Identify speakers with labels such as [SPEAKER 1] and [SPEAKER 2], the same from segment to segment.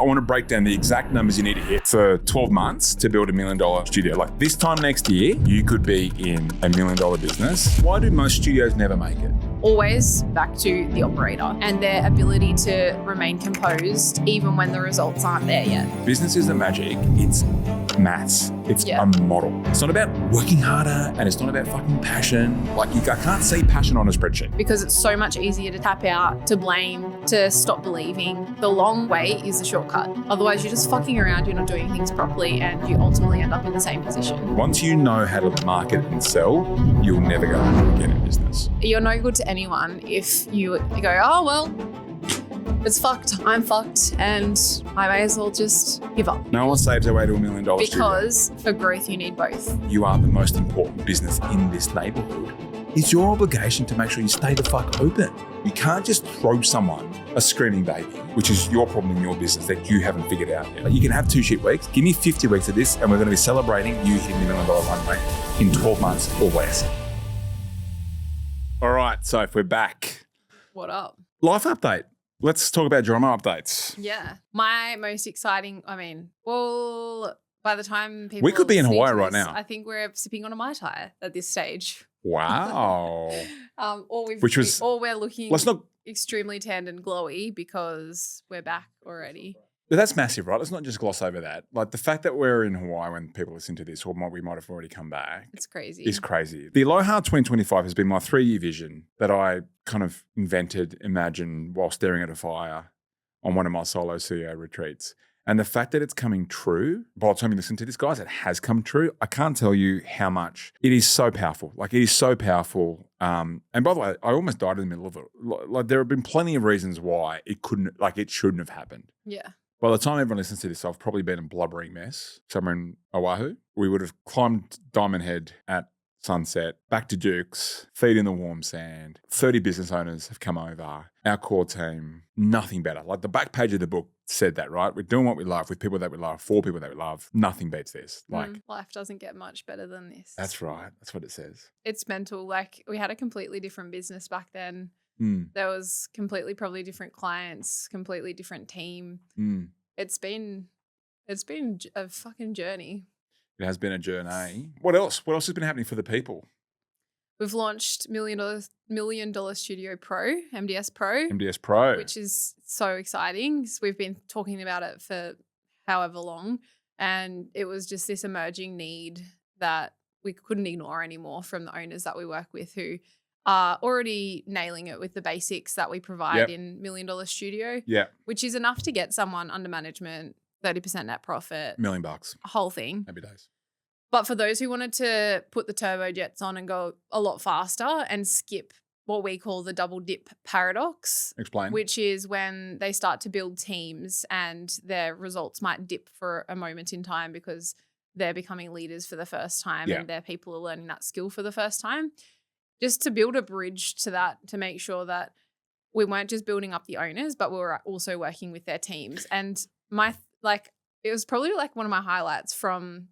[SPEAKER 1] want to break down the exact numbers you need to hit for 12 months to build $1 million studio. Like this time next year, you could be in $1 million business. Why do most studios never make it?
[SPEAKER 2] Always back to the operator and their ability to remain composed even when the results aren't there yet.
[SPEAKER 1] Business isn't magic, it's maths. It's a model. It's not about working harder and it's not about fucking passion. Like I can't see passion on a spreadsheet.
[SPEAKER 2] Because it's so much easier to tap out, to blame, to stop believing. The long way is the shortcut. Otherwise you're just fucking around, you're not doing things properly and you ultimately end up in the same position.
[SPEAKER 1] Once you know how to market and sell, you'll never go hungry again in business.
[SPEAKER 2] You're no good to anyone if you go, oh, well, it's fucked, I'm fucked, and I may as well just give up.
[SPEAKER 1] No one saves their way to $1 million.
[SPEAKER 2] Because for growth, you need both.
[SPEAKER 1] You are the most important business in this neighborhood. It's your obligation to make sure you stay the fuck open. You can't just throw someone a screaming baby, which is your problem in your business that you haven't figured out yet. You can have 2 shit weeks. Give me 50 weeks of this and we're going to be celebrating you hitting $1 million run rate in 12 months or less. All right, so if we're back.
[SPEAKER 2] What up?
[SPEAKER 1] Life update. Let's talk about drama updates.
[SPEAKER 2] Yeah. My most exciting, by the time people...
[SPEAKER 1] We could be in Hawaii
[SPEAKER 2] this,
[SPEAKER 1] right now.
[SPEAKER 2] I think we're sipping on a Mai Tai at this stage.
[SPEAKER 1] Wow.
[SPEAKER 2] Or we're looking extremely tanned and glowy because we're back already.
[SPEAKER 1] But that's massive, right? Let's not just gloss over that. Like the fact that we're in Hawaii when people listen to this, or we might have already come back.
[SPEAKER 2] It's crazy.
[SPEAKER 1] It's crazy. The Aloha 2025 has been my 3-year vision that I kind of invented, imagined while staring at a fire on one of my solo CEO retreats. And the fact that it's coming true, by the time you listen to this, guys, it has come true. I can't tell you how much. It is so powerful. Like it is so powerful. And by the way, I almost died in the middle of it. Like there have been plenty of reasons why it shouldn't have happened.
[SPEAKER 2] Yeah.
[SPEAKER 1] By the time everyone listens to this, I've probably been a blubbering mess somewhere in Oahu. We would have climbed Diamond Head at sunset, back to Duke's, feet in the warm sand. 30 business owners have come over. Our core team, nothing better. Like the back page of the book said that, right? We're doing what we love with people that we love, for people that we love. Nothing beats this.
[SPEAKER 2] Life doesn't get much better than this.
[SPEAKER 1] That's right. That's what it says.
[SPEAKER 2] It's mental. Like we had a completely different business back then. There was completely probably different clients, completely different team. It's been a fucking journey.
[SPEAKER 1] It has been a journey. What else? What else has been happening for the people?
[SPEAKER 2] We've launched $1 million Studio Pro, MDS Pro.
[SPEAKER 1] MDS Pro.
[SPEAKER 2] Which is so exciting. We've been talking about it for however long. And it was just this emerging need that we couldn't ignore anymore from the owners that we work with who are already nailing it with the basics that we provide in $1 Million Studio.
[SPEAKER 1] Yeah.
[SPEAKER 2] Which is enough to get someone under management, 30% net profit.
[SPEAKER 1] $1 million.
[SPEAKER 2] Whole thing.
[SPEAKER 1] Happy days.
[SPEAKER 2] But for those who wanted to put the turbo jets on and go a lot faster and skip what we call the double dip paradox.
[SPEAKER 1] Explain.
[SPEAKER 2] Which is when they start to build teams and their results might dip for a moment in time because they're becoming leaders for the first time and their people are learning that skill for the first time. Just to build a bridge to that, to make sure that we weren't just building up the owners, but we were also working with their teams. And it was probably like one of my highlights from,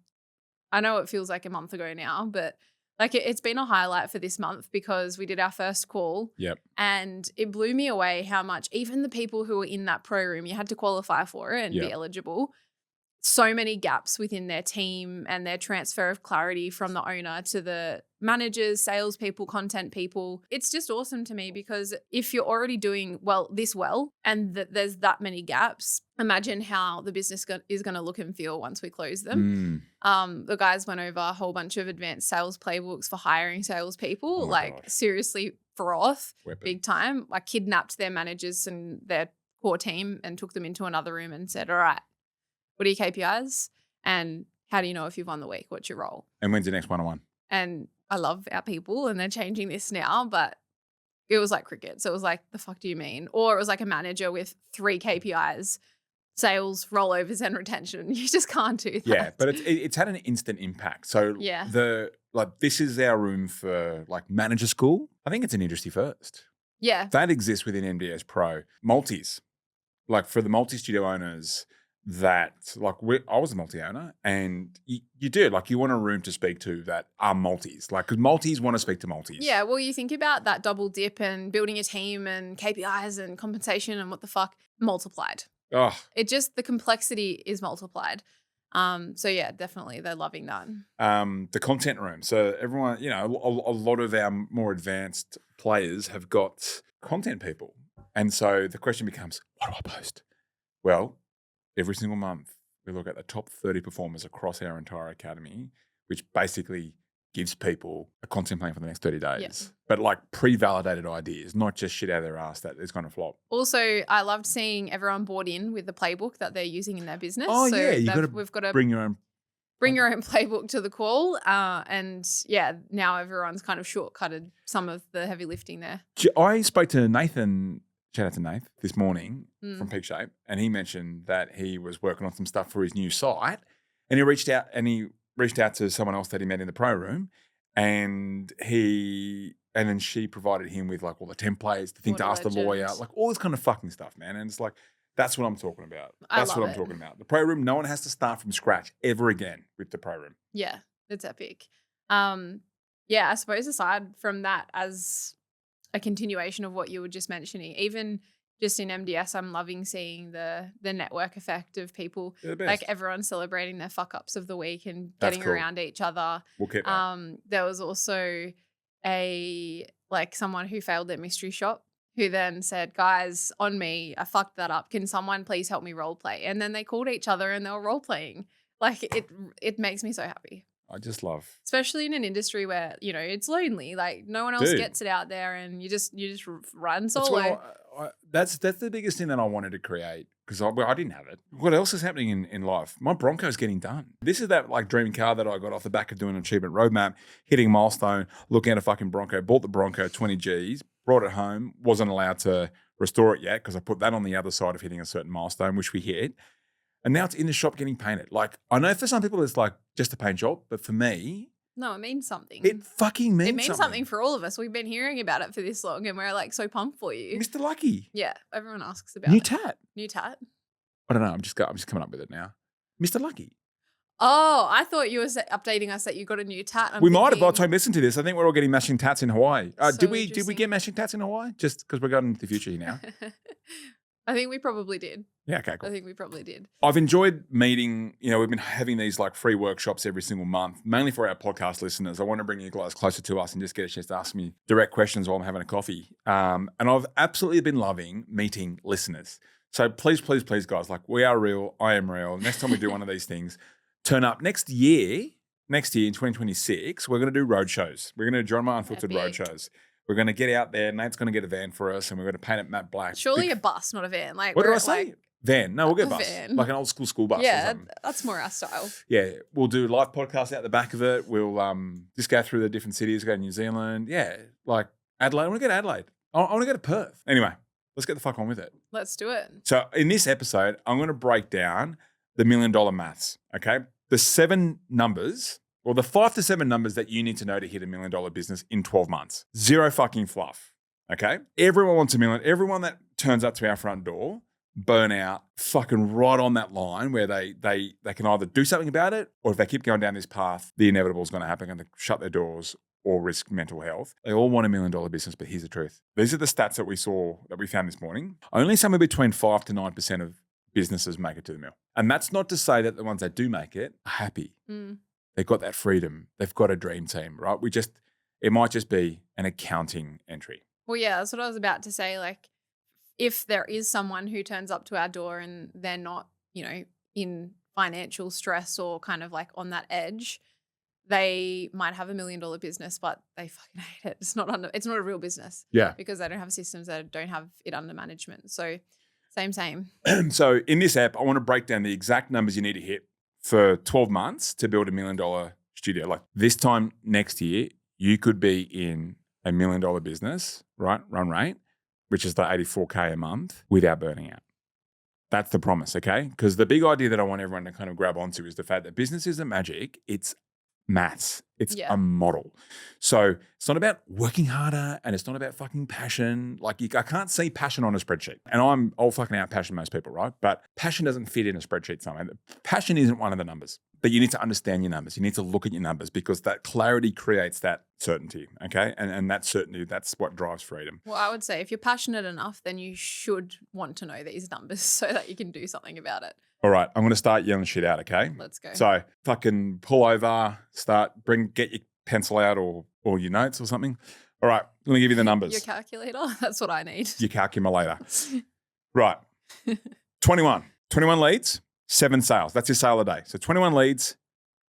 [SPEAKER 2] I know it feels like a month ago now, but like it's been a highlight for this month because we did our first call.
[SPEAKER 1] Yep.
[SPEAKER 2] And it blew me away how much even the people who were in that pro room, you had to qualify for it and be eligible. So many gaps within their team and their transfer of clarity from the owner to the managers, salespeople, content people. It's just awesome to me because if you're already doing well and there's that many gaps, imagine how the business is going to look and feel once we close them. The guys went over a whole bunch of advanced sales playbooks for hiring salespeople, seriously froth, big time. I kidnapped their managers and their core team and took them into another room and said, all right, what are your KPIs? And how do you know if you've won the week? What's your role?
[SPEAKER 1] And when's the next one-on-one?
[SPEAKER 2] And I love our people and they're changing this now, but it was like cricket. So it was like, the fuck do you mean? Or it was like a manager with 3 KPIs, sales, rollovers, and retention. You just can't do that.
[SPEAKER 1] Yeah, but it's had an instant impact. So this is our room for like manager school. I think it's an industry first.
[SPEAKER 2] Yeah.
[SPEAKER 1] That exists within MDS Pro. Multis, like for the multi-studio owners, that I was a multi-owner and you do like you want a room to speak to that are multis, like because multis want to speak to multis.
[SPEAKER 2] Yeah, well, you think about that double dip and building a team and KPIs and compensation and what the fuck multiplied.
[SPEAKER 1] Oh,
[SPEAKER 2] the complexity is multiplied. So yeah, definitely they're loving that.
[SPEAKER 1] the content room. So everyone, a lot of our more advanced players have got content people. And so the question becomes, what do I post? Well, every single month we look at the top 30 performers across our entire academy, which basically gives people a content plan for the next 30 days.
[SPEAKER 2] Yeah.
[SPEAKER 1] But like pre-validated ideas, not just shit out of their ass that is going to flop.
[SPEAKER 2] Also, I loved seeing everyone bought in with the playbook that they're using in their business.
[SPEAKER 1] Oh,
[SPEAKER 2] so
[SPEAKER 1] yeah.
[SPEAKER 2] we've got to
[SPEAKER 1] bring your own
[SPEAKER 2] playbook to the call. And yeah, now everyone's kind of shortcutted some of the heavy lifting there.
[SPEAKER 1] I spoke to Nathan, shout out to Nath, this morning from Peak Shape, and he mentioned that he was working on some stuff for his new site, and he reached out to someone else that he met in the pro room, and then she provided him with like all the templates, the thing to ask the lawyer, like all this kind of fucking stuff, man. And it's like, that's what I'm talking about. That's what I'm talking about. The pro room, no one has to start from scratch ever again with the pro room.
[SPEAKER 2] Yeah, it's epic. Yeah, I suppose aside from that, as a continuation of what you were just mentioning, even just in MDS, I'm loving seeing the network effect of people, like everyone celebrating their fuck ups of the week and getting around each other.
[SPEAKER 1] We'll keep that.
[SPEAKER 2] There was also someone who failed at mystery shop who then said, guys, on me, I fucked that up. Can someone please help me role play? And then they called each other and they were role playing. Like it makes me so happy.
[SPEAKER 1] I just love,
[SPEAKER 2] especially in an industry where it's lonely. Like no one else gets it out there, and you just run solo.
[SPEAKER 1] That's the biggest thing that I wanted to create, because I didn't have it. What else is happening in life? My Bronco's getting done. This is that like dream car that I got off the back of doing an achievement roadmap, hitting a milestone, looking at a fucking Bronco, bought the Bronco, 20 G's, brought it home, wasn't allowed to restore it yet because I put that on the other side of hitting a certain milestone, which we hit. And now it's in the shop getting painted. Like, I know for some people it's like just a paint job, but for me,
[SPEAKER 2] no, it means something.
[SPEAKER 1] It fucking means something.
[SPEAKER 2] It means something for all of us. We've been hearing about it for this long and we're like so pumped for you.
[SPEAKER 1] Mr. Lucky.
[SPEAKER 2] Yeah, everyone asks about
[SPEAKER 1] New
[SPEAKER 2] it.
[SPEAKER 1] tat.
[SPEAKER 2] New tat?
[SPEAKER 1] I don't know. I'm just coming up with it now. Mr. Lucky.
[SPEAKER 2] Oh, I thought you were updating us that you got a new tat.
[SPEAKER 1] We might have by the time you listen to this. I think we're all getting matching tats in Hawaii.
[SPEAKER 2] So
[SPEAKER 1] did we get matching tats in Hawaii? Just because we're going into the future here now.
[SPEAKER 2] I think we probably did.
[SPEAKER 1] Yeah, okay, cool.
[SPEAKER 2] I think we probably did.
[SPEAKER 1] I've enjoyed meeting, we've been having these like free workshops every single month, mainly for our podcast listeners. I want to bring you guys closer to us and just get a chance to ask me direct questions while I'm having a coffee. And I've absolutely been loving meeting listeners. So please, please, please, guys, like we are real. I am real. Next time we do one of these things, turn up next year in 2026, we're going to do road shows. We're going to do John My Unfiltered road shows. We're going to get out there. Nate's going to get a van for us and we're going to paint it matte black.
[SPEAKER 2] Surely a bus, not a van. Like,
[SPEAKER 1] what did I say? Van. No, we'll get a bus.
[SPEAKER 2] Van.
[SPEAKER 1] Like an old school bus or something.
[SPEAKER 2] That's more our style.
[SPEAKER 1] Yeah. We'll do live podcasts out the back of it. We'll just go through the different cities, go to New Zealand. Yeah. Like Adelaide. I want to go to Adelaide. I want to go to Perth. Anyway, let's get the fuck on with it.
[SPEAKER 2] Let's do it.
[SPEAKER 1] So in this episode, I'm going to break down the $1 million maths, okay? The 7 numbers, or the 5 to 7 numbers that you need to know to hit $1 million business in 12 months. Zero fucking fluff, okay? Everyone wants $1 million. Everyone that turns up to our front door, burn out, fucking right on that line where they can either do something about it, or if they keep going down this path, the inevitable is going to happen, and they shut their doors or risk mental health. They all want $1 million business, but here's the truth. These are the stats that we found this morning. Only somewhere between 5 to 9% of businesses make it to the mill. And that's not to say that the ones that do make it are happy. They've got that freedom. They've got a dream team, right? It might just be an accounting entry.
[SPEAKER 2] Well, yeah, that's what I was about to say. Like, if there is someone who turns up to our door and they're not, in financial stress or kind of like on that edge, they might have $1 million business, but they fucking hate it. It's not a real business.
[SPEAKER 1] Yeah.
[SPEAKER 2] Because they don't have systems that don't have it under management. So same.
[SPEAKER 1] So in this app, I want to break down the exact numbers you need to hit for 12 months to build $1 million studio. Like this time next year, you could be in $1 million business, right? Run rate, which is the $84K a month without burning out. That's the promise, okay? Because the big idea that I want everyone to kind of grab onto is the fact that business isn't magic. It's maths. It's a model. So it's not about working harder and it's not about fucking passion. Like I can't see passion on a spreadsheet. And I'll fucking out passion most people, right? But passion doesn't fit in a spreadsheet somewhere. Passion isn't one of the numbers. that you need to understand your numbers. You need to look at your numbers because that clarity creates that certainty, okay? And that certainty, that's what drives freedom.
[SPEAKER 2] Well, I would say if you're passionate enough, then you should want to know these numbers so that you can do something about it.
[SPEAKER 1] All right, I'm going to start yelling shit out, okay?
[SPEAKER 2] Let's go.
[SPEAKER 1] So fucking pull over, get your pencil out or your notes or something. All right, I'm going to give you the numbers.
[SPEAKER 2] Your calculator? That's what I need.
[SPEAKER 1] Your calculator. Right. 21 leads, 7 sales. That's your sale a day. So 21 leads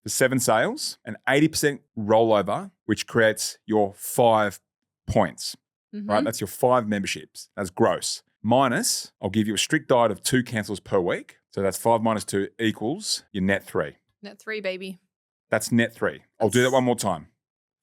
[SPEAKER 1] for 7 sales and 80% rollover, which creates your 5 points, right? That's your 5 memberships. That's gross. Minus, I'll give you a strict diet of 2 cancels per week. So that's 5 minus 2 equals your net 3.
[SPEAKER 2] Net 3, baby.
[SPEAKER 1] That's net 3. I'll do that one more time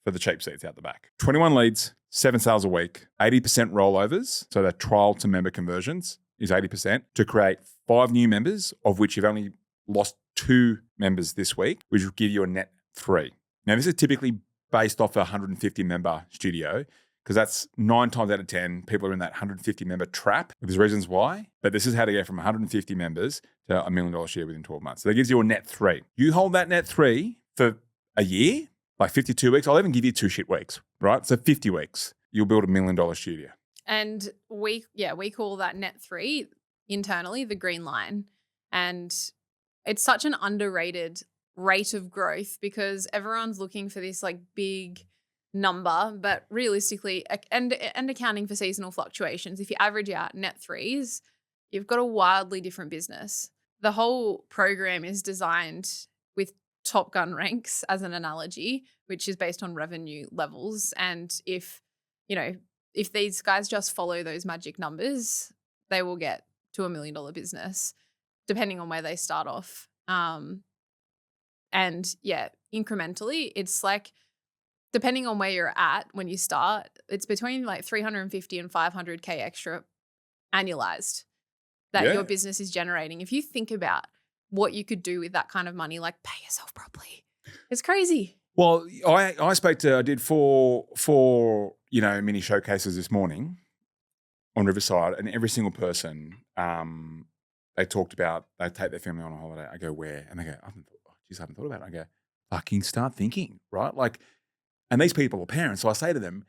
[SPEAKER 1] for the cheap seats out the back. 21 leads, 7 sales a week, 80% rollovers. So that trial to member conversions is 80% to create 5 new members, of which you've only lost 2 members this week, which will give you a net 3. Now, this is typically based off a 150 member studio because that's 9 times out of 10, people are in that 150 member trap. There's reasons why, but this is how to get from 150 members to $1 million year within 12 months. So that gives you a net 3. You hold that net 3 for a year, like 52 weeks. I'll even give you 2 shit weeks, right? So 50 weeks, you'll build $1 million studio.
[SPEAKER 2] And we call that net 3 internally the green line. And it's such an underrated rate of growth because everyone's looking for this like big number, but realistically, and accounting for seasonal fluctuations, if you average out net 3s, you've got a wildly different business. The whole program is designed with Top Gun ranks as an analogy, which is based on revenue levels. And if these guys just follow those magic numbers, they will get to $1 million business, depending on where they start off. And yeah, incrementally, it's like, depending on where you're at when you start, it's between like 350 and 500K extra annualized that your business is generating. If you think about what you could do with that kind of money, like pay yourself properly, it's crazy.
[SPEAKER 1] Well, I did four mini showcases this morning on Riverside, and every single person, they talked about they take their family on a holiday. I go, where? And they go, I haven't thought about it. I go, fucking start thinking, right? Like, and these people are parents. So I say to them,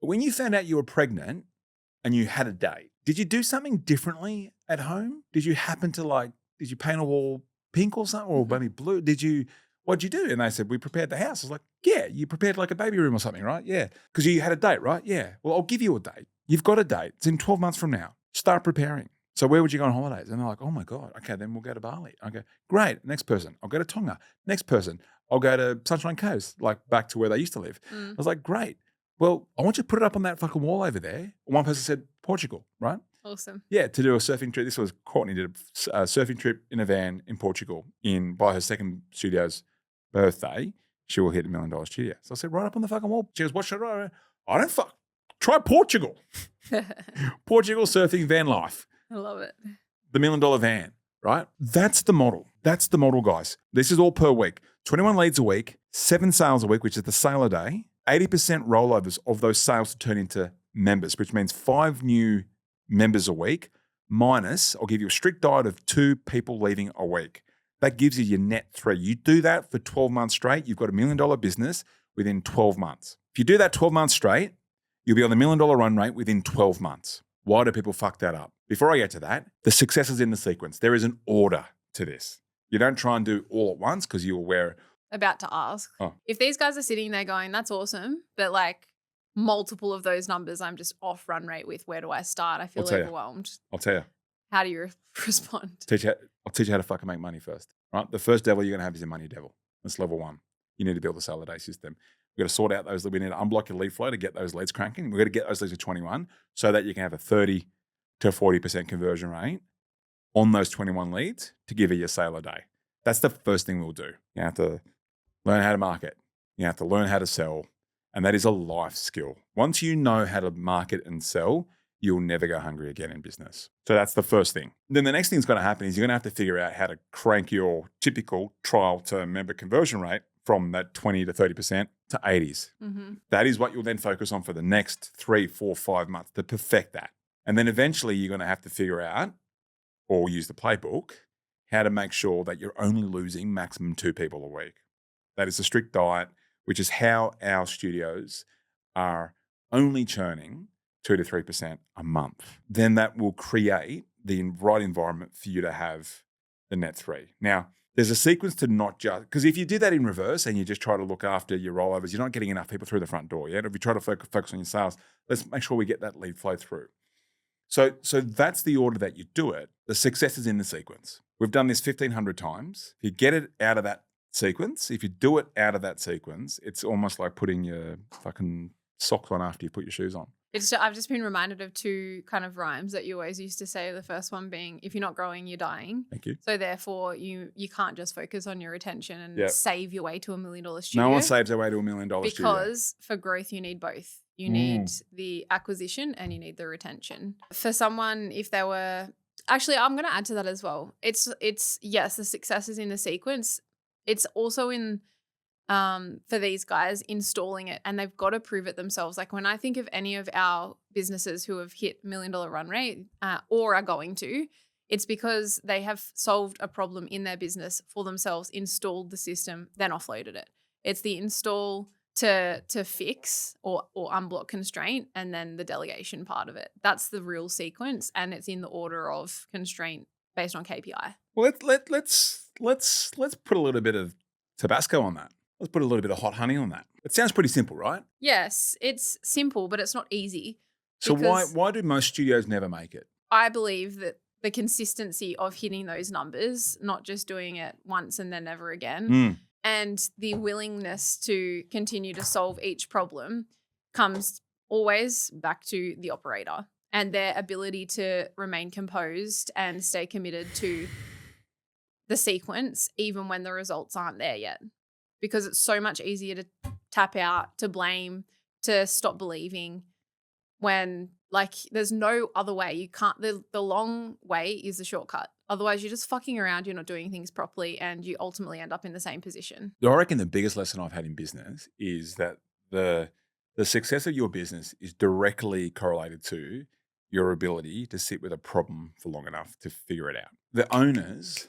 [SPEAKER 1] when you found out you were pregnant and you had a date, did you do something differently at home? Did you happen to did you paint a wall pink or something or maybe blue? What'd you do? And they said, we prepared the house. I was like, yeah, you prepared like a baby room or something, right? Yeah. Because you had a date, right? Yeah. Well, I'll give you a date. You've got a date. It's in 12 months from now. Start preparing. So where would you go on holidays? And they're like, oh my God. Okay, then we'll go to Bali. I go, great. Next person, I'll go to Tonga. Next person, I'll go to Sunshine Coast, like back to where they used to live. I was like, great. Well, I want you to put it up on that fucking wall over there. One person said Portugal, right?
[SPEAKER 2] Awesome.
[SPEAKER 1] Yeah, to do a surfing trip. This was Courtney did a surfing trip in a van in Portugal by her second studio's birthday. She will hit $1 million studio. So I said, right up on the fucking wall. She goes, what should I do? I don't fuck. Try Portugal. Portugal surfing van life.
[SPEAKER 2] I love it.
[SPEAKER 1] The $1 million van, right? That's the model. That's the model, guys. This is all per week. 21 leads a week, 7 sales a week, which is the sale a day, 80% rollovers of those sales to turn into members, which means 5 new members a week, minus, I'll give you a strict diet of 2 people leaving a week. That gives you your net 3. You do that for 12 months straight, you've got $1 million business within 12 months. If you do that 12 months straight, you'll be on the $1 million run rate within 12 months. Why do people fuck that up? Before I get to that, the success is in the sequence. There is an order to this. You don't try and do all at once because you'll wear.
[SPEAKER 2] About to ask.
[SPEAKER 1] Oh.
[SPEAKER 2] If these guys are sitting there going, that's awesome, but like multiple of those numbers I'm just off run rate with, where do I start? I feel overwhelmed.
[SPEAKER 1] I'll tell you.
[SPEAKER 2] How do you respond?
[SPEAKER 1] I'll teach you how to fucking make money first, right? The first devil you're going to have is your money devil. That's level 1. You need to build a sale a day system. We've got to sort out those. We need to unblock your lead flow to get those leads cranking. We've got to get those leads to 21 so that you can have a 30 to 40% conversion rate on those 21 leads to give you your sale a day. That's the first thing we'll do. You have to learn how to market. You have to learn how to sell. And that is a life skill. Once you know how to market and sell, you'll never go hungry again in business. So that's the first thing. Then the next thing that's going to happen is you're going to have to figure out how to crank your typical trial to member conversion rate from that 20 to 30% to 80s.
[SPEAKER 2] Mm-hmm.
[SPEAKER 1] That is what you'll then focus on for the next 3, 4, 5 months to perfect that. And then eventually you're going to have to figure out or use the playbook how to make sure that you're only losing maximum 2 people a week. That is a strict diet, which is how our studios are only churning 2 to 3% a month. Then that will create the right environment for you to have the net 3. Now, there's a sequence to not just, because if you do that in reverse and you just try to look after your rollovers, you're not getting enough people through the front door. Yeah? If you try to focus on your sales, let's make sure we get that lead flow through. So that's the order that you do it. The success is in the sequence. We've done this 1,500 times. If you get it out of that sequence, if you do it out of that sequence, it's almost like putting your fucking socks on after you put your shoes on.
[SPEAKER 2] I've just been reminded of 2 kind of rhymes that you always used to say. The first one being, if you're not growing, you're dying.
[SPEAKER 1] Thank you.
[SPEAKER 2] So therefore, you can't just focus on your retention and save your way to $1 million studio.
[SPEAKER 1] No one saves their way to $1 million studio.
[SPEAKER 2] Because for growth, you need both. You need the acquisition and you need the retention. For someone, if they were... Actually, I'm going to add to that as well. It's yes, the success is in the sequence. It's also in... for these guys installing it, and they've got to prove it themselves. Like when I think of any of our businesses who have hit $1 million run rate or are going to, it's because they have solved a problem in their business for themselves, installed the system, then offloaded it. It's the install to fix or unblock constraint, and then the delegation part of it. That's the real sequence, and it's in the order of constraint based on KPI.
[SPEAKER 1] Well, let's put a little bit of Tabasco on that. Let's put a little bit of hot honey on that. It sounds pretty simple, right?
[SPEAKER 2] Yes, it's simple, but it's not easy.
[SPEAKER 1] So why do most studios never make it?
[SPEAKER 2] I believe that the consistency of hitting those numbers, not just doing it once and then never again, and the willingness to continue to solve each problem comes always back to the operator and their ability to remain composed and stay committed to the sequence even when the results aren't there yet. Because it's so much easier to tap out, to blame, to stop believing when like there's no other way. You can't, the long way is the shortcut. Otherwise you're just fucking around, you're not doing things properly, and you ultimately end up in the same position.
[SPEAKER 1] I reckon the biggest lesson I've had in business is that the success of your business is directly correlated to your ability to sit with a problem for long enough to figure it out. The owners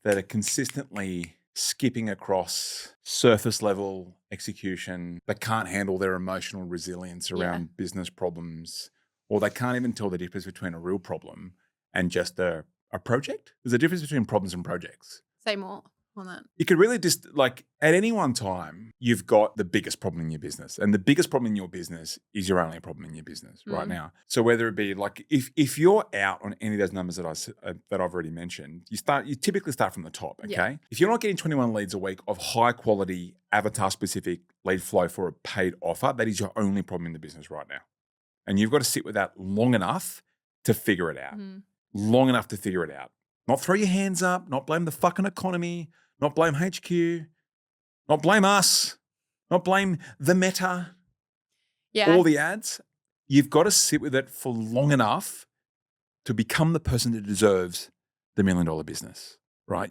[SPEAKER 1] that are consistently skipping across surface level execution, that can't handle their emotional resilience around business problems, or they can't even tell the difference between a real problem and just a project. There's a difference between problems and projects.
[SPEAKER 2] Say more on that.
[SPEAKER 1] You could really just, like, at any one time, you've got the biggest problem in your business, and the biggest problem in your business is your only problem in your business right now. So whether it be like, if you're out on any of those numbers that I've already mentioned, you typically start from the top. Okay, if you're not getting 21 leads a week of high quality avatar specific lead flow for a paid offer, that is your only problem in the business right now, and you've got to sit with that long enough to figure it out. Long enough to figure it out. Not throw your hands up, not blame the fucking economy, not blame HQ, not blame us, not blame the meta, all the ads. You've got to sit with it for long enough to become the person that deserves the $1 million business, right?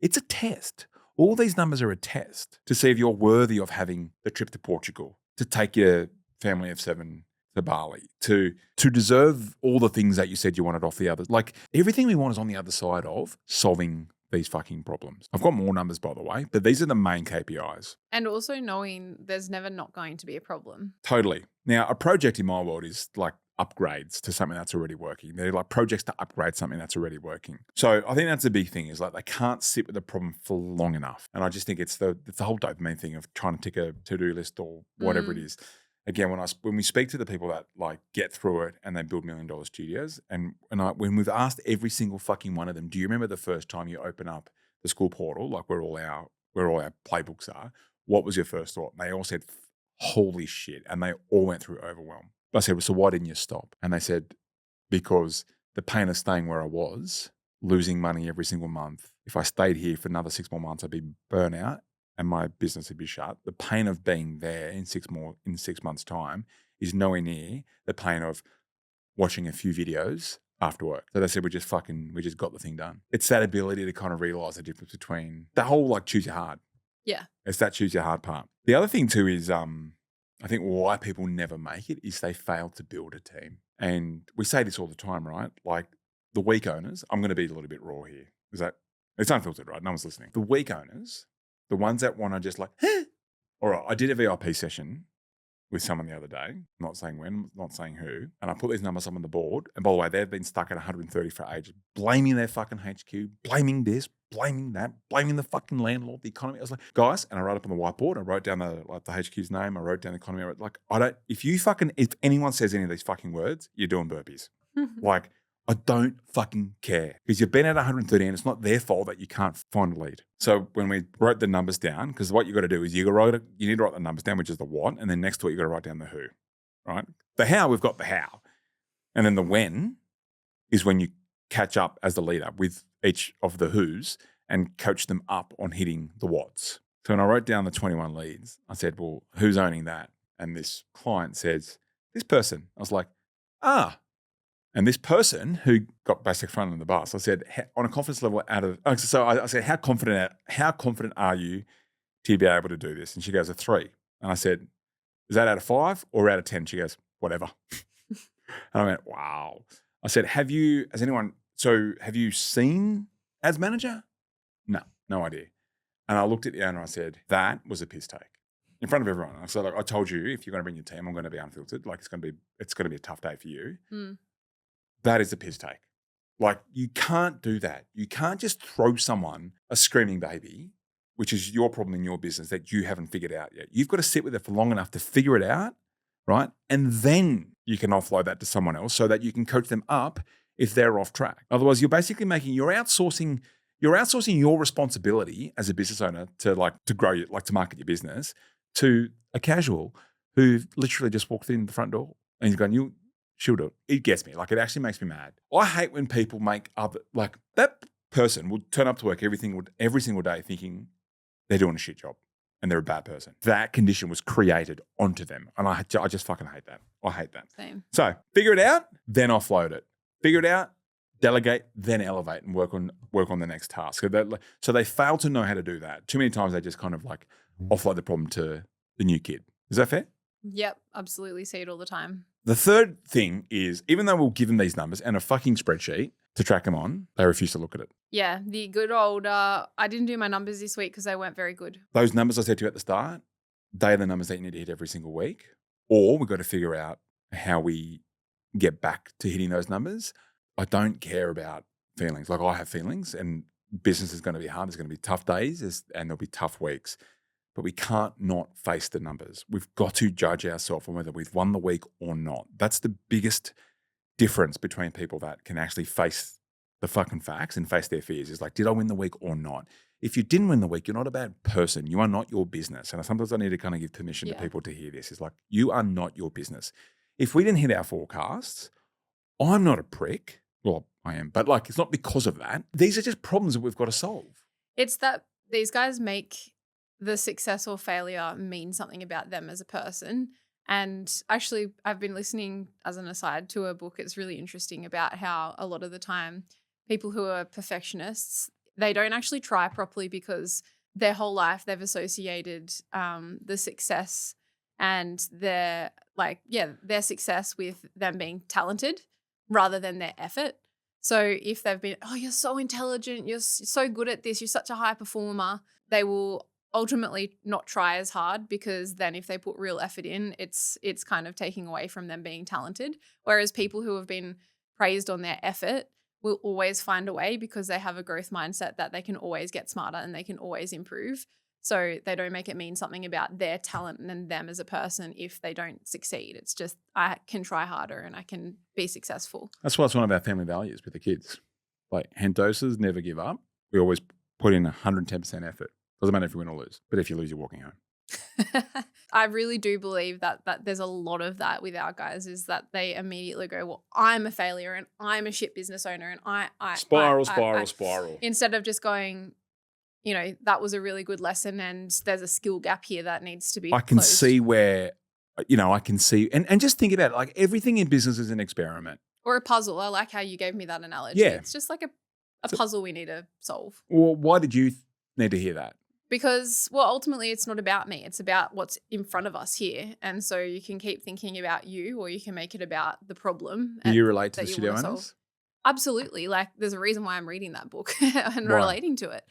[SPEAKER 1] It's a test. All these numbers are a test to see if you're worthy of having the trip to Portugal, to take your family of 7 to Bali, to deserve all the things that you said you wanted off the others. Like everything we want is on the other side of solving these fucking problems. I've got more numbers, by the way, but these are the main KPIs.
[SPEAKER 2] And also knowing there's never not going to be a problem.
[SPEAKER 1] Totally. Now, a project in my world is like upgrades to something that's already working. They're like projects to upgrade something that's already working. So I think that's a big thing, is like they can't sit with the problem for long enough. And I just think it's the whole dopamine thing of trying to tick a to-do list or whatever it is. Again, when we speak to the people that like get through it and they build $1 million studios, and when we've asked every single fucking one of them, do you remember the first time you open up the school portal, like where all our playbooks are? What was your first thought? And they all said, "Holy shit!" And they all went through overwhelm. I said, "Well, so why didn't you stop?" And they said, "Because the pain of staying where I was, losing money every single month. If I stayed here for another 6 more months, I'd be burnout and my business would be shut. The pain of being there in 6 months' time is nowhere near the pain of watching a few videos after work." So they said, we just got the thing done. It's that ability to kind of realize the difference between the whole like choose your hard.
[SPEAKER 2] Yeah.
[SPEAKER 1] It's that choose your hard part. The other thing too is I think why people never make it is they fail to build a team. And we say this all the time, right? Like the weak owners, I'm going to be a little bit raw here. Is that It's unfiltered, right? No one's listening. The weak owners, the ones that want to just like, huh? All right, I did a VIP session with someone the other day, not saying when, not saying who, and I put these numbers up on the board. And by the way, they've been stuck at 130 for ages, blaming their fucking HQ, blaming this, blaming that, blaming the fucking landlord, the economy. I was like, guys, and I wrote up on the whiteboard, I wrote down the HQ's name, I wrote down the economy. If anyone says any of these fucking words, you're doing burpees. Like, I don't fucking care because you've been at 130 and it's not their fault that you can't find a lead. So when we wrote the numbers down, because what you got to do is you need to write the numbers down, which is the what, and then next to it you got to write down the who, right? The how, we've got the how. And then the when is when you catch up as the leader with each of the who's and coach them up on hitting the what's. So when I wrote down the 21 leads, I said, well, who's owning that? And this client says, this person. I was like, And this person who got basic front on the bus, I said, on a confidence level I said, how confident are you to be able to do this? And she goes, a 3. And I said, is that out of 5 or out of 10? She goes, whatever. And I went, wow. I said, have you seen Ads Manager? No idea. And I looked at the owner and I said, that was a piss take in front of everyone. I said, I told you, if you're going to bring your team, I'm going to be unfiltered. Like it's going to be a tough day for you. That is a piss take. Like you can't do that. You can't just throw someone a screaming baby, which is your problem in your business that you haven't figured out yet. You've got to sit with it for long enough to figure it out, right? And then you can offload that to someone else so that you can coach them up if they're off track. Otherwise, you're basically you're outsourcing your responsibility as a business owner to grow to market your business to a casual who literally just walked in the front door and he's going, she'll do it. It gets me. Like, it actually makes me mad. I hate when people that person will turn up to work every single day thinking they're doing a shit job and they're a bad person. That condition was created onto them. And I just fucking hate that. I hate that.
[SPEAKER 2] Same.
[SPEAKER 1] So figure it out, then offload it. Figure it out, delegate, then elevate and work on the next task. So they fail to know how to do that. Too many times they just kind of offload the problem to the new kid. Is that fair?
[SPEAKER 2] Yep, absolutely. See it all the time.
[SPEAKER 1] The third thing is, even though we'll give them these numbers and a fucking spreadsheet to track them on, they refuse to look at it.
[SPEAKER 2] Yeah, the good old, I didn't do my numbers this week because they weren't very good.
[SPEAKER 1] Those numbers I said to you at the start, they're the numbers that you need to hit every single week. Or we've got to figure out how we get back to hitting those numbers. I don't care about feelings. Like, I have feelings and business is going to be hard. There's going to be tough days and there'll be tough weeks. But we can't not face the numbers. We've got to judge ourselves on whether we've won the week or not. That's the biggest difference between people that can actually face the fucking facts and face their fears. Is like, did I win the week or not? If you didn't win the week, you're not a bad person. You are not your business. And sometimes I need to kind of give permission to people to hear this. It's like, you are not your business. If we didn't hit our forecasts, I'm not a prick. Well, I am. But it's not because of that. These are just problems that we've got to solve.
[SPEAKER 2] It's that these guys make the success or failure mean something about them as a person. And actually, I've been listening, as an aside, to a book. It's really interesting about how a lot of the time people who are perfectionists, they don't actually try properly because their whole life they've associated the success and their success with them being talented rather than their effort. So if they've been, you're so intelligent, you're so good at this, you're such a high performer, they will ultimately not try as hard because then if they put real effort in, it's kind of taking away from them being talented. Whereas people who have been praised on their effort will always find a way because they have a growth mindset that they can always get smarter and they can always improve. So they don't make it mean something about their talent and them as a person if they don't succeed. It's just, I can try harder and I can be successful.
[SPEAKER 1] That's why it's one of our family values with the kids. Like, Hentoses never give up. We always put in 110% effort. Doesn't matter if you win or lose, but if you lose, you're walking home.
[SPEAKER 2] I really do believe that there's a lot of that with our guys, is that they immediately go, well, I'm a failure and I'm a shit business owner and I spiral. Instead of just going, that was a really good lesson and there's a skill gap here that needs to be
[SPEAKER 1] I can
[SPEAKER 2] closed.
[SPEAKER 1] see where, and just think about it, like everything in business is an experiment.
[SPEAKER 2] Or a puzzle. I like how you gave me that analogy.
[SPEAKER 1] Yeah.
[SPEAKER 2] It's just like a puzzle we need to solve.
[SPEAKER 1] Well, why did you need to hear that?
[SPEAKER 2] Because, well, ultimately it's not about me. It's about what's in front of us here. And so you can keep thinking about you or you can make it about the problem.
[SPEAKER 1] Do you relate to the studio owners?
[SPEAKER 2] Absolutely. Like there's a reason why I'm reading that book and
[SPEAKER 1] Right.
[SPEAKER 2] relating to it.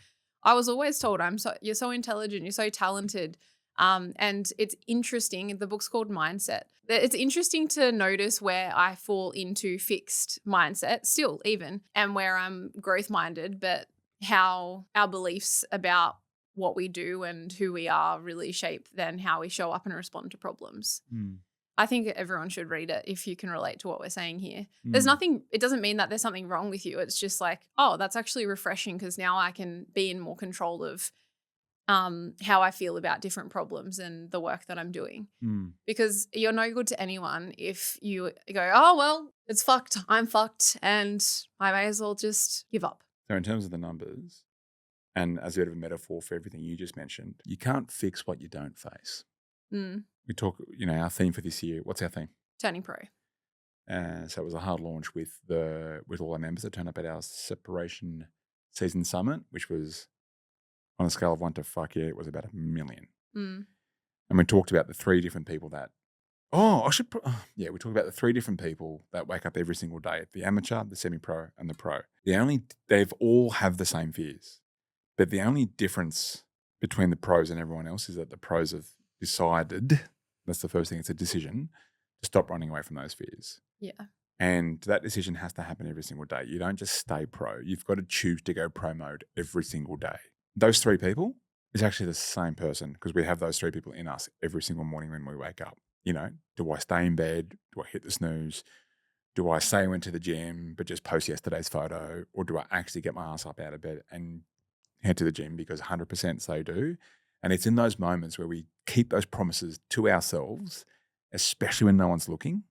[SPEAKER 2] I was always told you're so intelligent, you're so talented. And it's interesting. The book's called Mindset. It's interesting to notice where I fall into fixed mindset still even, and where I'm growth minded, but how our beliefs about what we do and who we are really shape then how we show up and respond to problems.
[SPEAKER 1] Mm.
[SPEAKER 2] I think everyone should read it if you can relate to what we're saying here. There's nothing, it doesn't mean that there's something wrong with you. It's just like, oh, that's actually refreshing because now I can be in more control of how I feel about different problems and the work that I'm doing. Because you're no good to anyone if you go, oh, well, it's fucked. I'm fucked. And I may as well just give up.
[SPEAKER 1] So in terms of the numbers, and as a bit of a metaphor for everything you just mentioned, you can't fix what you don't face. We talk, our theme for this year, what's our theme?
[SPEAKER 2] Turning pro.
[SPEAKER 1] So it was a hard launch with all our members that turned up at our separation season summit, which was on a scale of 1 to fuck yeah, it was about 1 million. And we talked about the 3 different people that, we talked about the 3 different people that wake up every single day, the amateur, the semi-pro, and the pro. They've all have the same fears. But the only difference between the pros and everyone else is that the pros have decided, that's the first thing, it's a decision, to stop running away from those fears.
[SPEAKER 2] Yeah.
[SPEAKER 1] And that decision has to happen every single day. You don't just stay pro. You've got to choose to go pro mode every single day. Those 3 people is actually the same person because we have those 3 people in us every single morning when we wake up. Do I stay in bed? Do I hit the snooze? Do I say I went to the gym but just post yesterday's photo? Or do I actually get my ass up out of bed and head to the gym because 100% so do? And it's in those moments where we keep those promises to ourselves, especially when no one's looking,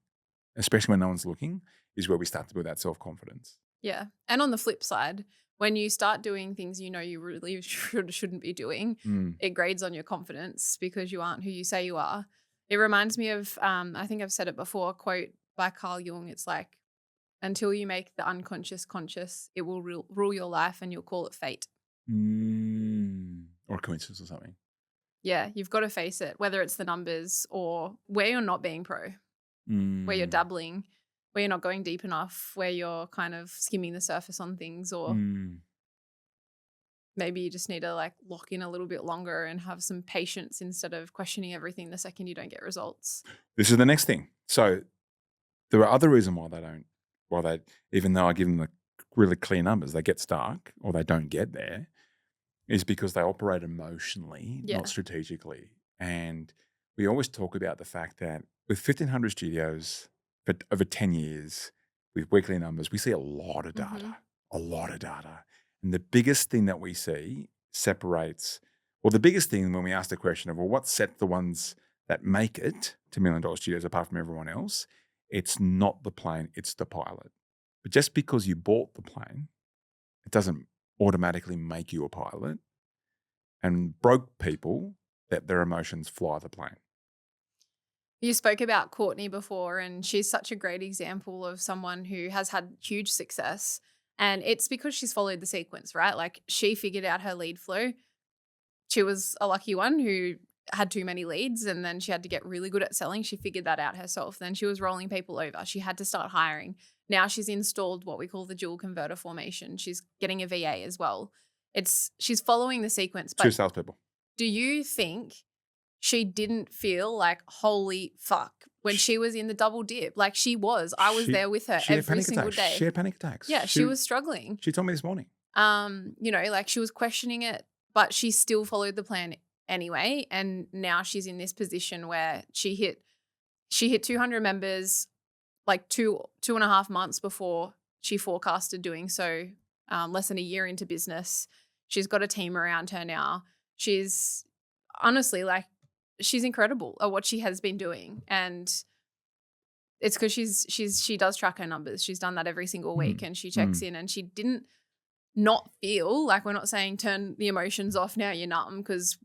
[SPEAKER 1] is where we start to build that self-confidence.
[SPEAKER 2] Yeah. And on the flip side, when you start doing things you really shouldn't be doing, it grades on your confidence because you aren't who you say you are. It reminds me of, I think I've said it before, a quote by Carl Jung. It's like, until you make the unconscious conscious, it will rule your life and you'll call it fate.
[SPEAKER 1] Or coincidence or something.
[SPEAKER 2] Yeah, you've got to face it, whether it's the numbers or where you're not being pro, where you're dabbling, where you're not going deep enough, where you're kind of skimming the surface on things, or maybe you just need to like lock in a little bit longer and have some patience instead of questioning everything the second you don't get results.
[SPEAKER 1] This is the next thing. So there are other reasons why they, even though I give them the really clear numbers, they get stuck or they don't get there, is because they operate emotionally, not strategically. And we always talk about the fact that with 1,500 studios for over 10 years, with weekly numbers, we see a lot of data, And the biggest thing that we see the biggest thing when we ask the question of, well, what sets the ones that make it to $1 million studios apart from everyone else? It's not the plane, it's the pilot. But just because you bought the plane, it doesn't automatically make you a pilot. And broke people, that their emotions fly the plane.
[SPEAKER 2] You spoke about Courtney before, and she's such a great example of someone who has had huge success. And it's because she's followed the sequence, right? Like she figured out her lead flow. She was a lucky one who had too many leads, and then she had to get really good at selling. She figured that out herself. Then she was rolling people over. She had to start hiring. Now she's installed what we call the dual converter formation. She's getting a VA as well. She's following the sequence. But
[SPEAKER 1] 2 salespeople.
[SPEAKER 2] Do you think she didn't feel like, holy fuck, when she was in the double dip? Like she was. I was there with her every single day.
[SPEAKER 1] She had panic attacks.
[SPEAKER 2] Yeah, she was struggling.
[SPEAKER 1] She told me this morning.
[SPEAKER 2] Like she was questioning it, but she still followed the plan anyway. And now she's in this position where she hit 200 members like 2.5 months before she forecasted doing so, less than a year into business. She's got a team around her now. She's honestly she's incredible at what she has been doing. And it's because she does track her numbers. She's done that every single week and she checks in, and she didn't not feel like, we're not saying turn the emotions off now you're numb, because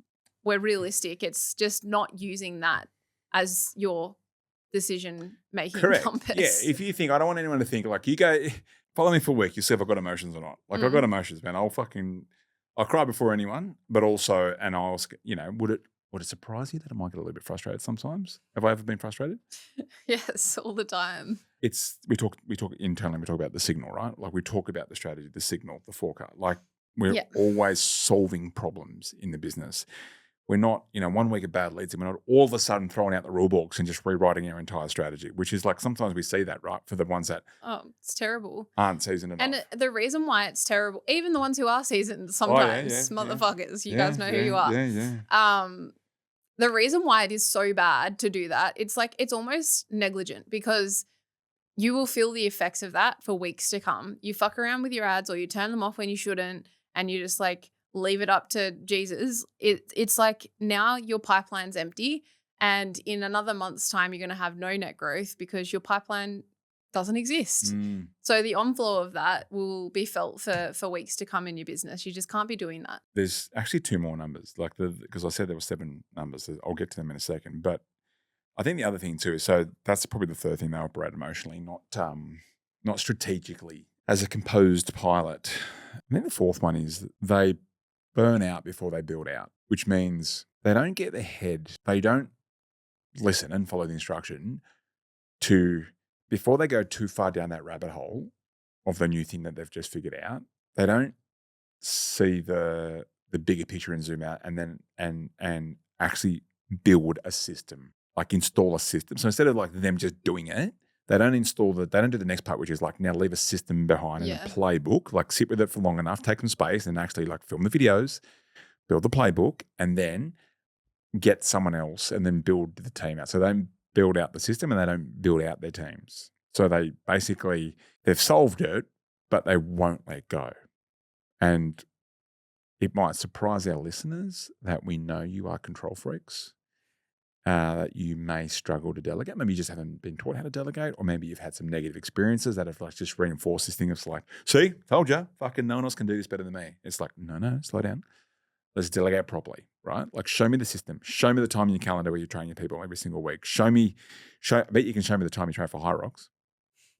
[SPEAKER 2] we're realistic. It's just not using that as your decision making compass.
[SPEAKER 1] Yeah, if you think, I don't want anyone to think like, you go follow me for a week, you see if I've got emotions or not. Like I've got emotions, man. I'll cry before anyone, but also, and I'll, would it surprise you that I might get a little bit frustrated sometimes? Have I ever been frustrated?
[SPEAKER 2] Yes, all the time.
[SPEAKER 1] we talk internally, we talk about the signal, right? Like we talk about the strategy, the signal, the forecast. Like we're always solving problems in the business. We're not, 1 week of bad leads and we're not all of a sudden throwing out the rule books and just rewriting our entire strategy, which is like sometimes we see that, right? For the ones that
[SPEAKER 2] it's terrible.
[SPEAKER 1] Aren't seasoned enough.
[SPEAKER 2] And the reason why it's terrible, even the ones who are seasoned sometimes, motherfuckers, you guys know who you are. The reason why it is so bad to do that, it's like it's almost negligent because you will feel the effects of that for weeks to come. You fuck around with your ads or you turn them off when you shouldn't and you just like leave it up to Jesus. It's like now your pipeline's empty and in another month's time, you're going to have no net growth because your pipeline doesn't exist. So the onflow of that will be felt for weeks to come in your business. You just can't be doing that.
[SPEAKER 1] There's actually 2 more numbers, like because I said there were 7 numbers. I'll get to them in a second. But I think the other thing too, so that's probably the third thing, they operate emotionally, not strategically as a composed pilot. I think the fourth one is they burn out before they build out, which means they don't get ahead. They don't listen and follow the instruction before they go too far down that rabbit hole of the new thing that they've just figured out. They don't see the bigger picture and zoom out and then and actually build a system, like install a system. So instead of like them just doing it, they don't do the next part, which is like now leave a system behind and a playbook, like sit with it for long enough, take some space and actually like film the videos, build the playbook and then get someone else and then build the team out. So they don't build out the system and they don't build out their teams. So they've solved it, but they won't let go. And it might surprise our listeners that we know you are control freaks, that you may struggle to delegate. Maybe you just haven't been taught how to delegate, or maybe you've had some negative experiences that have like just reinforced this thing of like, see, told you, fucking no one else can do this better than me. It's like, no, slow down. Let's delegate properly, right? Like show me the system. Show me the time in your calendar where you train your people every single week. I bet you can show me the time you train for High Rocks.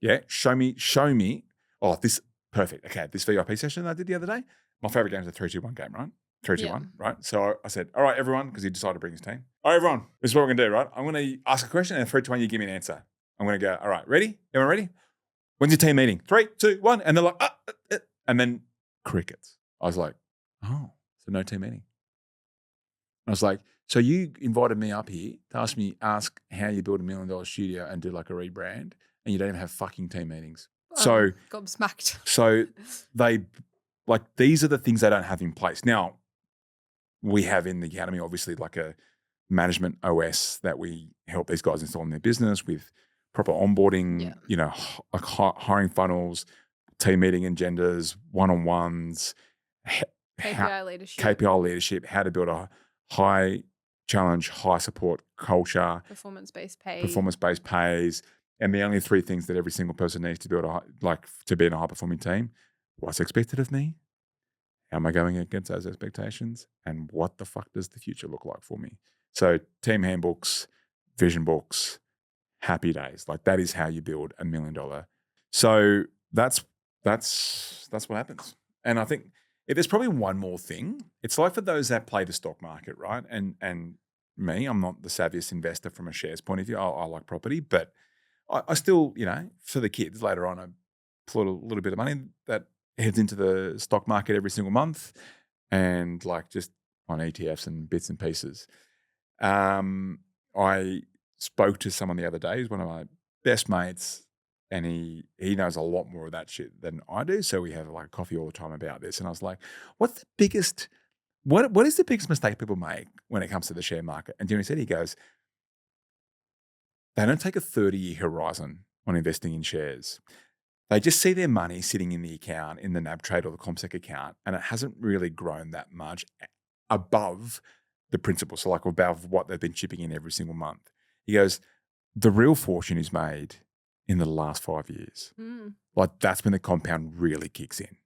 [SPEAKER 1] Yeah, show me. Oh, this, perfect. Okay, this VIP session I did the other day, my favorite game is a 3-2-1 game, right? 3-2-1, right? So I said, all right, everyone, because he decided to bring his team. All right, everyone, this is what we're going to do, right? I'm going to ask a question and 3-2-1, you give me an answer. I'm going to go, all right, ready? Everyone ready? When's your team meeting? 3, 2, 1. And they're like, and then crickets. I was like, oh. So no team meeting. I was like, so you invited me up here to ask how you build $1 million studio and do like a rebrand, and you don't even have fucking team meetings. So
[SPEAKER 2] gobsmacked.
[SPEAKER 1] So these are the things they don't have in place. Now, we have in the academy obviously like a management OS that we help these guys install in their business with proper onboarding, like hiring funnels, team meeting agendas, one-on-ones, KPI leadership, how to build a high challenge, high support culture,
[SPEAKER 2] performance-based
[SPEAKER 1] pays, and the only 3 things that every single person needs to build to be in a high performing team: what's expected of me, how am I going against those expectations, and what the fuck does the future look like for me? So team handbooks, vision books, happy days. Like that is how you build $1 million. So that's what happens. And I think if there's probably one more thing, it's like for those that play the stock market, right? And me, I'm not the savviest investor from a shares point of view. I like property, but I still, for the kids later on, I put a little bit of money that heads into the stock market every single month and like just on ETFs and bits and pieces. I spoke to someone the other day, who's one of my best mates, and he knows a lot more of that shit than I do. So we have like coffee all the time about this. And I was like, what is the biggest mistake people make when it comes to the share market? And Jimmy said, he goes, they don't take a 30-year horizon on investing in shares. They just see their money sitting in the account, in the NAB trade or the ComSec account, and it hasn't really grown that much above the principal. So like above what they've been chipping in every single month. He goes, the real fortune is made in the last 5 years. Like that's when the compound really kicks in.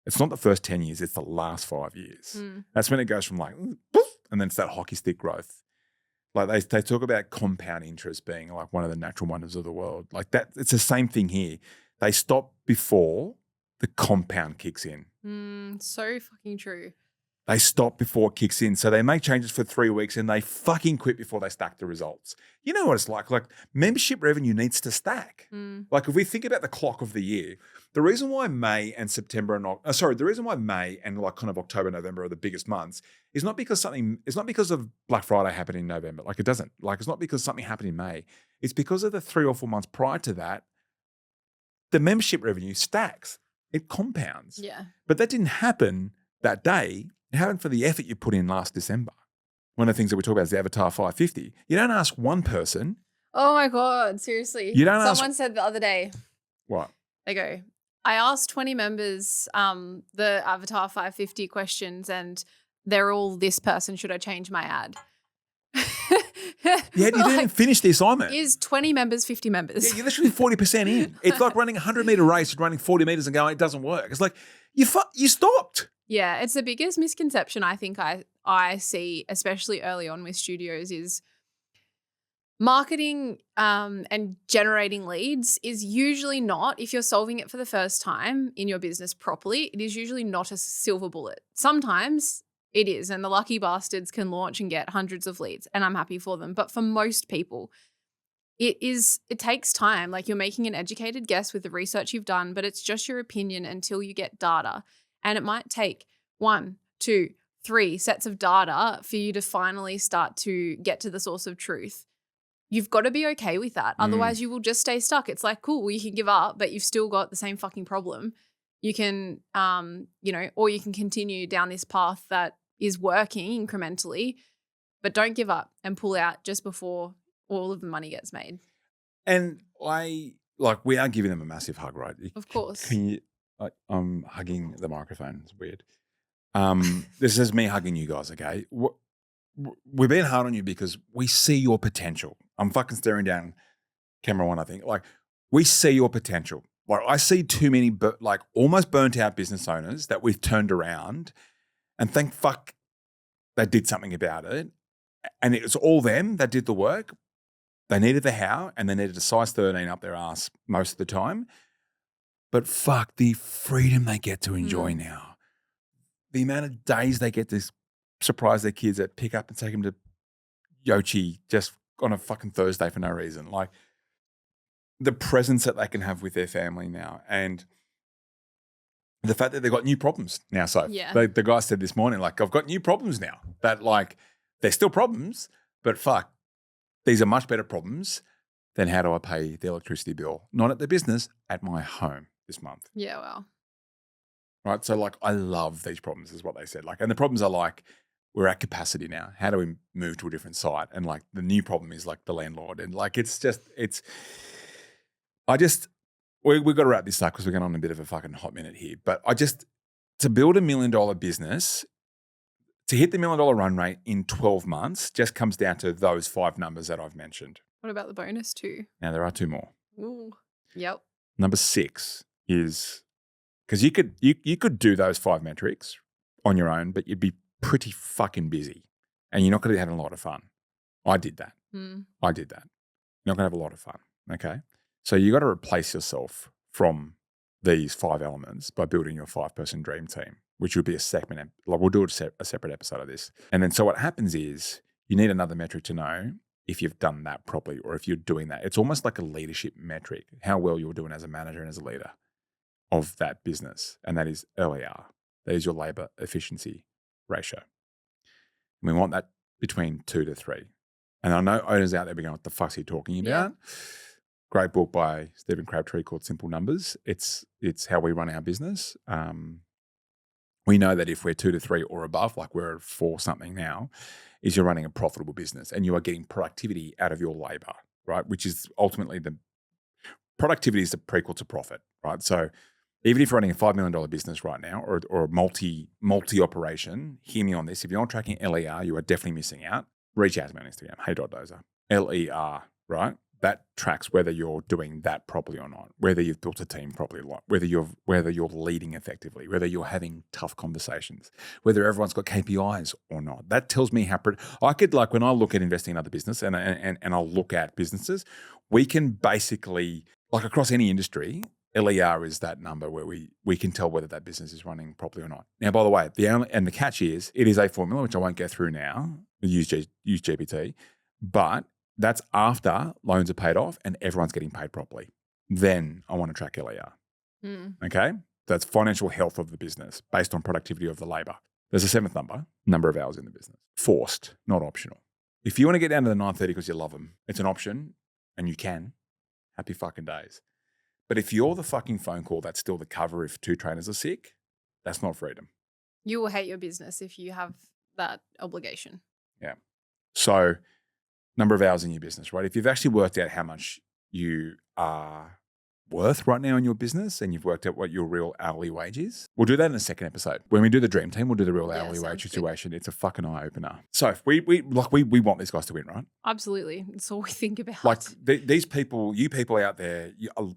[SPEAKER 1] It's not the first 10 years, it's the last 5 years. That's when it goes from like, poof, and then it's that hockey stick growth. Like they talk about compound interest being like one of the natural wonders of the world. Like that, it's the same thing here. They stop before the compound kicks in.
[SPEAKER 2] So fucking true.
[SPEAKER 1] They stop before it kicks in. So they make changes for 3 weeks and they fucking quit before they stack the results. You know what it's like? Like membership revenue needs to stack. Like if we think about the clock of the year, the reason why May and September are not, the reason why May and like kind of October, November are the biggest months is not because it's not because of Black Friday happened in November. Like it doesn't. Like it's not because something happened in May. It's because of the 3 or 4 months prior to that, the membership revenue stacks. It compounds.
[SPEAKER 2] Yeah.
[SPEAKER 1] But that didn't happen that day. It happened for the effort you put in last December. One of the things that we talk about is the Avatar 550. You don't ask one person.
[SPEAKER 2] Oh my God, seriously.
[SPEAKER 1] You don't
[SPEAKER 2] Someone said the other day.
[SPEAKER 1] What?
[SPEAKER 2] They go, I asked 20 members the Avatar 550 questions and they're all this person. Should I change my ad?
[SPEAKER 1] Yeah, you didn't even finish the assignment.
[SPEAKER 2] Is 20 members 50 members?
[SPEAKER 1] Yeah, you're literally 40% in. It's like running a 100-meter race and running 40 meters and going, it doesn't work. It's like, you stopped.
[SPEAKER 2] Yeah, it's the biggest misconception I think I see, especially early on with studios, is marketing and generating leads is usually not, if you're solving it for the first time in your business properly, it is usually not a silver bullet. Sometimes it is, and the lucky bastards can launch and get hundreds of leads, and I'm happy for them. But for most people, it takes time. Like you're making an educated guess with the research you've done, but it's just your opinion until you get data. And it might take 1, 2, 3 sets of data for you to finally start to get to the source of truth. You've got to be okay with that. Otherwise, you will just stay stuck. It's like, cool, well, you can give up, but you've still got the same fucking problem. You can, or you can continue down this path that is working incrementally, but don't give up and pull out just before all of the money gets made.
[SPEAKER 1] And we are giving them a massive hug, right?
[SPEAKER 2] Of course.
[SPEAKER 1] Can you? I'm hugging the microphone. It's weird. This is me hugging you guys, okay? We're being hard on you because we see your potential. I'm fucking staring down camera 1, I think. Like, we see your potential. Like, I see too many, almost burnt out business owners that we've turned around and thank fuck they did something about it. And it was all them that did the work. They needed the how and they needed a size 13 up their ass most of the time. But fuck the freedom they get to enjoy now. The amount of days they get to surprise their kids at pick up and take them to Yochi just on a fucking Thursday for no reason. Like the presence that they can have with their family now and the fact that they've got new problems now. So the guy said this morning, like, I've got new problems now that like they're still problems, but fuck, these are much better problems than how do I pay the electricity bill? Not at the business, at my home this month.
[SPEAKER 2] Yeah, well.
[SPEAKER 1] Right. So like I love these problems is what they said. Like, and the problems are like, we're at capacity now. How do we move to a different site? And like the new problem is like the landlord. And like we've got to wrap this up because we're going on a bit of a fucking hot minute here. But to build $1 million business, to hit the $1 million run rate in 12 months just comes down to those 5 numbers that I've mentioned.
[SPEAKER 2] What about the bonus too?
[SPEAKER 1] Now there are 2 more.
[SPEAKER 2] Ooh. Yep.
[SPEAKER 1] Number 6 is because you could do those 5 metrics on your own, but you'd be pretty fucking busy and you're not going to be having a lot of fun. I did that. I did that. You're not going to have a lot of fun. Okay. So you got to replace yourself from these 5 elements by building your 5-person dream team, which would be a segment. Like we'll do a separate episode of this. And then so what happens is you need another metric to know if you've done that properly or if you're doing that. It's almost like a leadership metric, how well you're doing as a manager and as a leader of that business. And that is LER. That is your labor efficiency ratio. And we want that between 2 to 3. And I know owners out there be going, what the fuck's he talking about? Yeah. Great book by Stephen Crabtree called Simple Numbers. It's how we run our business. We know that if we're 2 to 3 or above, like we're at 4 something now, is you're running a profitable business and you are getting productivity out of your labor, right? Which is ultimately productivity is the prequel to profit, right? So even if you're running a $5 million business right now or a multi operation, hear me on this. If you're not tracking LER, you are definitely missing out. Reach out to me on Instagram, hey.dozer. LER, right? That tracks whether you're doing that properly or not, whether you've built a team properly or not, whether you're leading effectively, whether you're having tough conversations, whether everyone's got KPIs or not. That tells me how I could, like, when I look at investing in other business and I'll look at businesses, we can basically, like across any industry, LER is that number where we can tell whether that business is running properly or not. Now, by the way, the catch is it is a formula, which I won't go through now, use GPT, but that's after loans are paid off and everyone's getting paid properly. Then I want to track LER. Okay? That's financial health of the business based on productivity of the labor. There's a seventh number of hours in the business. Forced, not optional. If you want to get down to the 9:30 because you love them, it's an option and you can. Happy fucking days. But if you're the fucking phone call that's still the cover if 2 trainers are sick, that's not freedom.
[SPEAKER 2] You will hate your business if you have that obligation.
[SPEAKER 1] Yeah. So number of hours in your business, right? If you've actually worked out how much you are worth right now in your business and you've worked out what your real hourly wage is, we'll do that in a second episode. When we do the dream team, we'll do the real hourly wage situation. Good. It's a fucking eye opener. So if we want these guys to win, right?
[SPEAKER 2] Absolutely. That's all we think about.
[SPEAKER 1] Like these people, you people out there,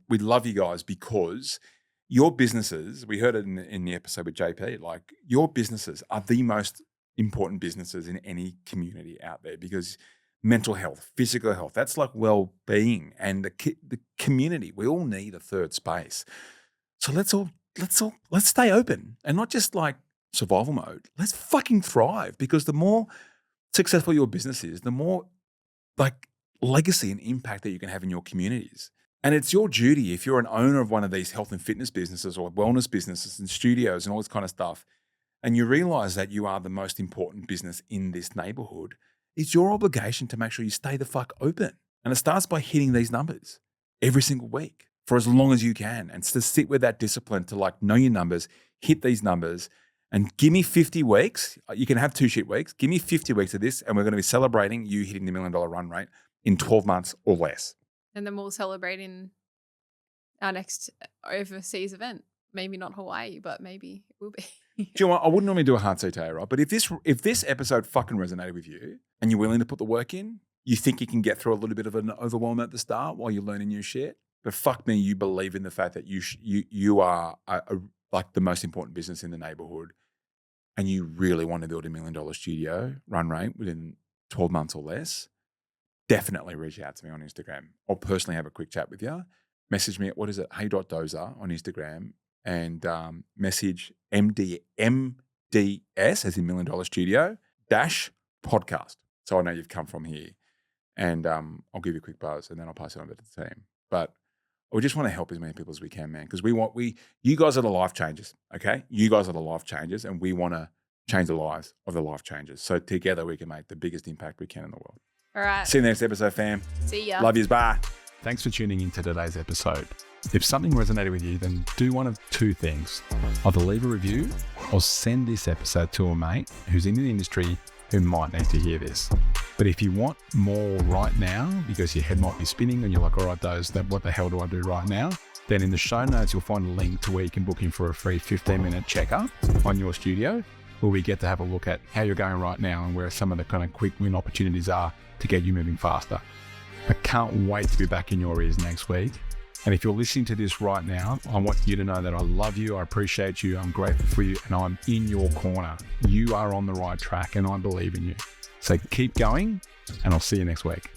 [SPEAKER 1] we love you guys because your businesses, we heard it in the episode with JP, like your businesses are the most important businesses in any community out there because mental health, physical health, that's like well-being and the community. We all need a third space. So let's stay open and not just like survival mode. Let's fucking thrive because the more successful your business is, the more like legacy and impact that you can have in your communities. And it's your duty if you're an owner of one of these health and fitness businesses or wellness businesses and studios and all this kind of stuff, and you realize that you are the most important business in this neighborhood, it's your obligation to make sure you stay the fuck open. And it starts by hitting these numbers every single week for as long as you can and to sit with that discipline to like know your numbers, hit these numbers and give me 50 weeks. You can have 2 shit weeks. Give me 50 weeks of this and we're going to be celebrating you hitting the $1 million run rate in 12 months or less.
[SPEAKER 2] And then we'll celebrate in our next overseas event. Maybe not Hawaii, but maybe it will be.
[SPEAKER 1] Do you know what? I wouldn't normally do a hard CTA, right? But if this episode fucking resonated with you and you're willing to put the work in, you think you can get through a little bit of an overwhelm at the start while you're learning new shit. But fuck me, you believe in the fact that you are like the most important business in the neighborhood, and you really want to build $1 million studio run rate within 12 months or less. Definitely reach out to me on Instagram. I'll personally have a quick chat with you. Message me at hey.dozer on Instagram. And message MDS, as in $1 Million Studio, -podcast. So I know you've come from here. And I'll give you a quick buzz and then I'll pass it on to the team. But we just want to help as many people as we can, man, because you guys are the life changers, okay? You guys are the life changers and we want to change the lives of the life changers. So together we can make the biggest impact we can in the world.
[SPEAKER 2] All right.
[SPEAKER 1] See you next episode, fam.
[SPEAKER 2] See ya.
[SPEAKER 1] Love yous. Bye.
[SPEAKER 3] Thanks for tuning into today's episode. If something resonated with you, then do one of 2 things. Either leave a review or send this episode to a mate who's in the industry who might need to hear this. But if you want more right now, because your head might be spinning and you're like, all right, what the hell do I do right now? Then in the show notes, you'll find a link to where you can book in for a free 15-minute checkup on your studio, where we get to have a look at how you're going right now and where some of the kind of quick win opportunities are to get you moving faster. I can't wait to be back in your ears next week. And if you're listening to this right now, I want you to know that I love you, I appreciate you, I'm grateful for you, and I'm in your corner. You are on the right track and I believe in you. So keep going and I'll see you next week.